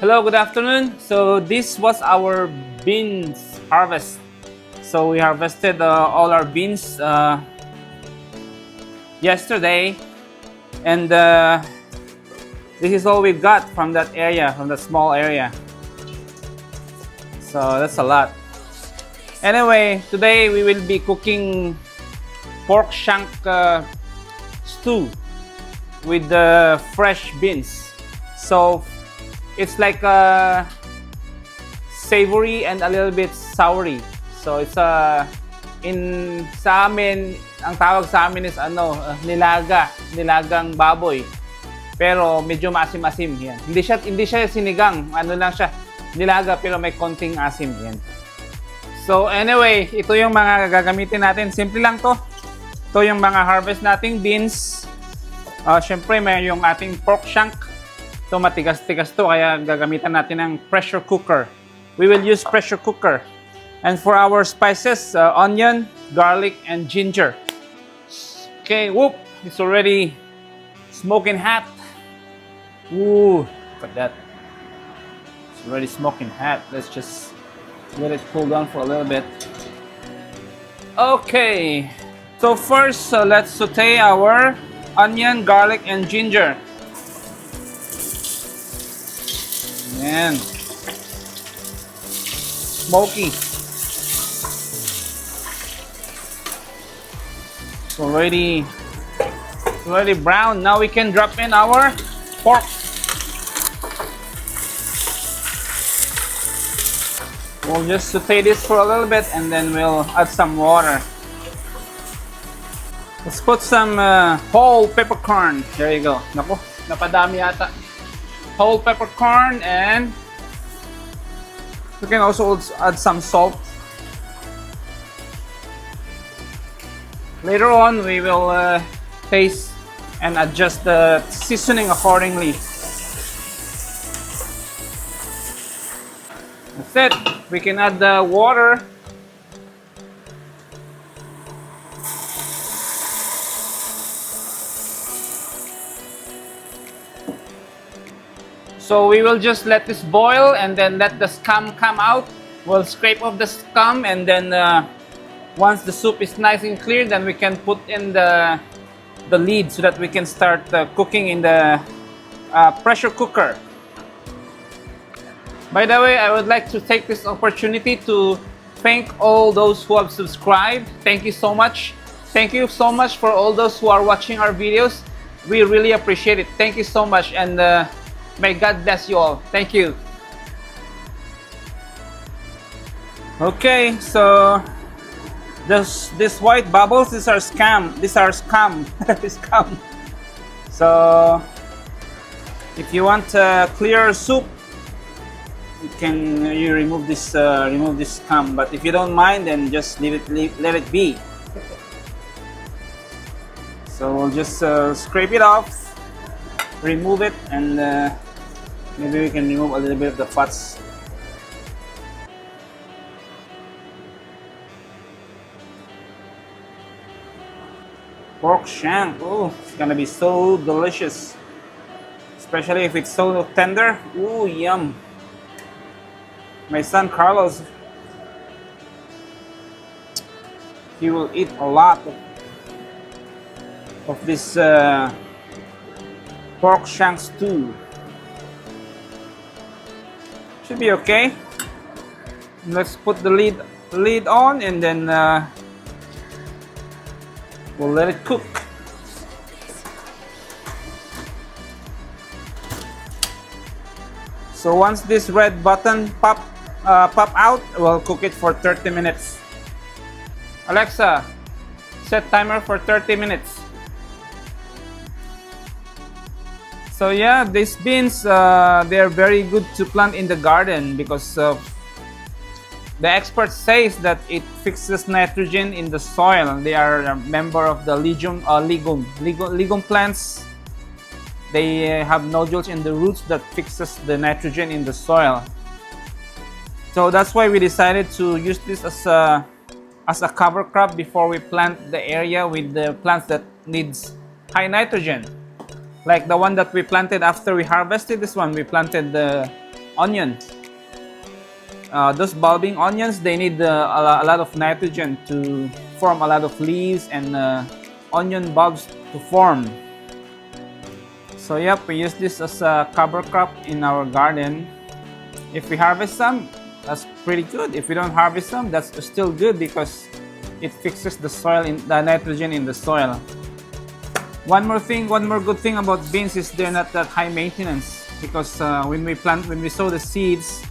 Hello, good afternoon. So this was our beans harvest. So we harvested all our beans yesterday, and this is all we got from that area, from that small area. So that's a lot. Anyway, today we will be cooking pork shank stew with the fresh beans. So it's like savory and a little bit soury. So it's in sa amin, ang tawag sa amin is nilagang baboy. Pero medyo maasim-asim yan. Hindi siya sinigang, ano lang siya, nilaga pero may konting asim yan. So anyway, ito yung mga gagamitin natin. Simple lang to. Ito yung mga harvest nating beans. Syempre may yung ating pork shank. Ito matigas-tigas to kaya gagamitan natin ng pressure cooker. We will use pressure cooker. And for our spices, onion, garlic, and ginger. Okay, whoop! It's already smoking hot. Ooh, look at that. It's already smoking hot. Let's just let it cool down for a little bit. Okay, so first let's saute our onion, garlic, and ginger. Ayan. Smoky. It's already brown. Now we can drop in our pork. We'll just saute this for a little bit and then we'll add some water. Let's put some whole peppercorn. There you go. Naku, napadami yata. Whole peppercorn, and we can also add some salt. Later on, we will taste and adjust the seasoning accordingly. That's it. We can add the water. So we will just let this boil and then let the scum come out. We'll scrape off the scum, and then once the soup is nice and clear, then we can put in the lid so that we can start cooking in the pressure cooker. By the way, I would like to take this opportunity to thank all those who have subscribed. Thank you so much. Thank you so much for all those who are watching our videos. We really appreciate it. Thank you so much, and may God bless you all. Thank you. Okay, so this white bubbles, these are scum. Scum. So if you want clear soup, you remove this scum. But if you don't mind, then just let it be. So we'll just scrape it off, remove it, and maybe we can remove a little bit of the fats. Pork shank, oh, it's gonna be so delicious, especially if it's so tender. Ooh, yum. My son Carlos, he will eat a lot of this pork shank stew. Should be okay. Let's put the lid on, and then we'll let it cook. So once this red button pop out, we'll cook it for 30 minutes. Alexa, set timer for 30 minutes. So yeah, these beans, they are very good to plant in the garden because the expert says that it fixes nitrogen in the soil. They are a member of the legume plants. They have nodules in the roots that fixes the nitrogen in the soil. So that's why we decided to use this as a cover crop before we plant the area with the plants that needs high nitrogen. Like the one that we planted after we harvested this one, we planted the onion. Those bulbing onions, they need a lot of nitrogen to form a lot of leaves and onion bulbs to form. So yep, we use this as a cover crop in our garden. If we harvest some, that's pretty good. If we don't harvest some, that's still good because it fixes the soil, in the nitrogen in the soil. One more good thing about beans is they're not that high maintenance because when we sow the seeds,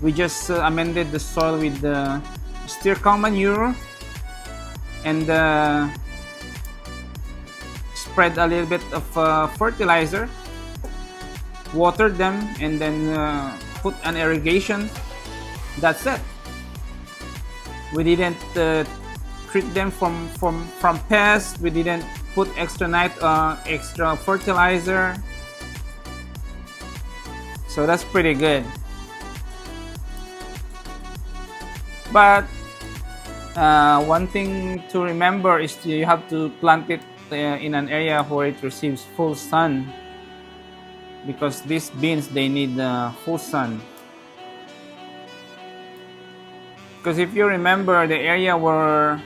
we just amended the soil with the sterco manure and spread a little bit of fertilizer, watered them, and then put an irrigation. That's it. We didn't treat them from pests. We didn't put extra fertilizer. So that's pretty good. But one thing to remember is you have to plant it in an area where it receives full sun, because these beans, they need full sun. Because if you remember, the area where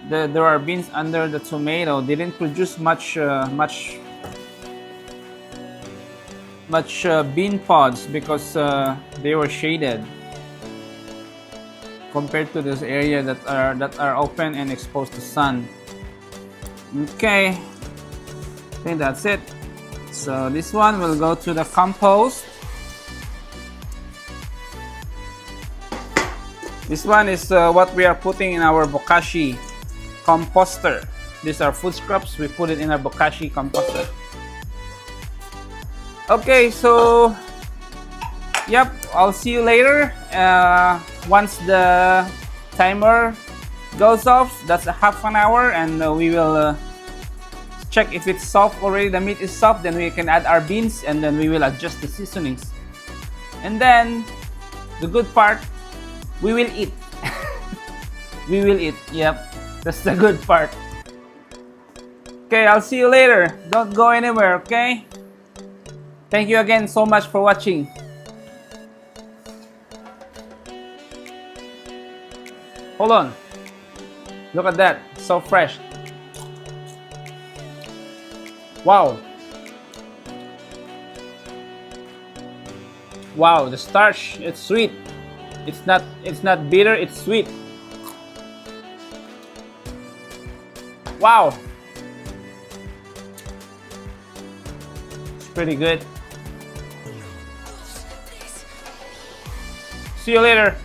there are beans under the tomato didn't produce much bean pods because they were shaded, compared to this area that are open and exposed to sun. Okay, I think that's it. So this one will go to the compost. This one is what we are putting in our bokashi composter. These are food scraps. We put it in our bokashi composter. Okay, so yep, I'll see you later. Once the timer goes off, that's a half an hour, and we will check if it's soft already. The meat is soft, then we can add our beans, and then we will adjust the seasonings. And then the good part, we will eat. We will eat. Yep, that's the good part. Okay, I'll see you later. Don't go anywhere, okay? Thank you again so much for watching. Hold on. Look at that. So fresh. Wow. Wow, the starch, it's sweet. It's not bitter, it's sweet. Wow. It's pretty good. See you later.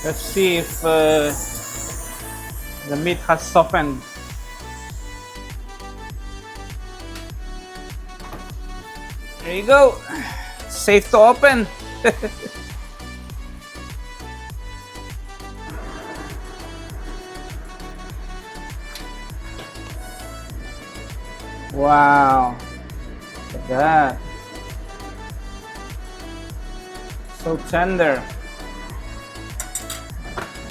Let's see if the meat has softened. There you go. Safe to open. Wow. Look at that. So tender.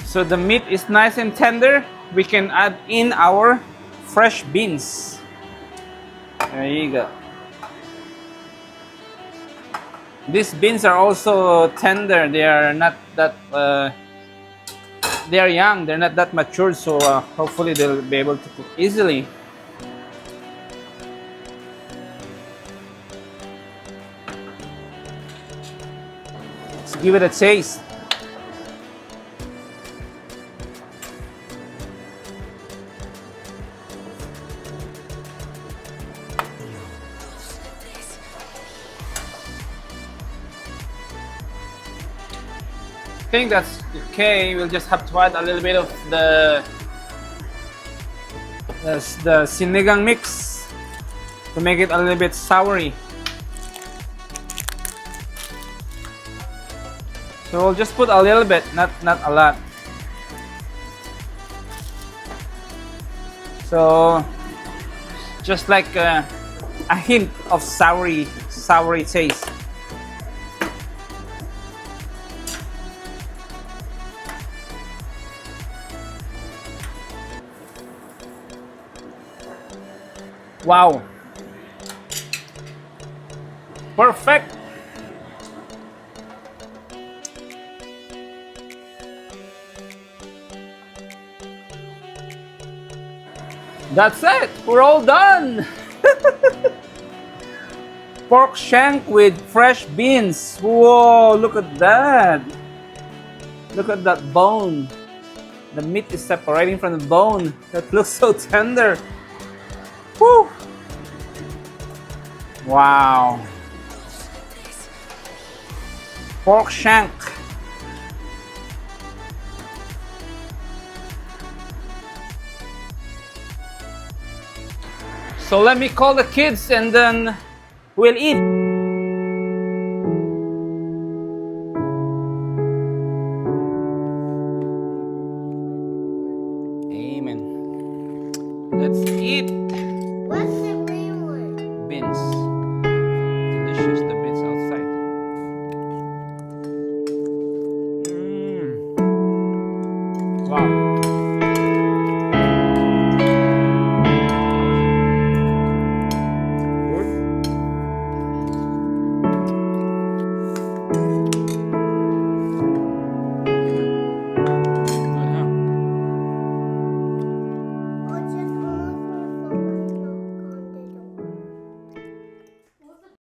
So the meat is nice and tender. We can add in our fresh beans. There you go. These beans are also tender. They are not that they are young. They're not that mature, so hopefully they'll be able to cook easily. Let's give it a taste. I think that's okay. We'll just have to add a little bit of the sinigang mix to make it a little bit soury. So we'll just put a little bit, not a lot. So just like a hint of soury taste. Wow. Perfect. That's it. We're all done. Pork shank with fresh beans. Whoa, look at that. Look at that bone. The meat is separating from the bone. That looks so tender. Woo. Wow. Pork shank. So let me call the kids and then we'll eat. Amen. Let's eat. What's the green one? Beans. Delicious, the beans outside. Wow.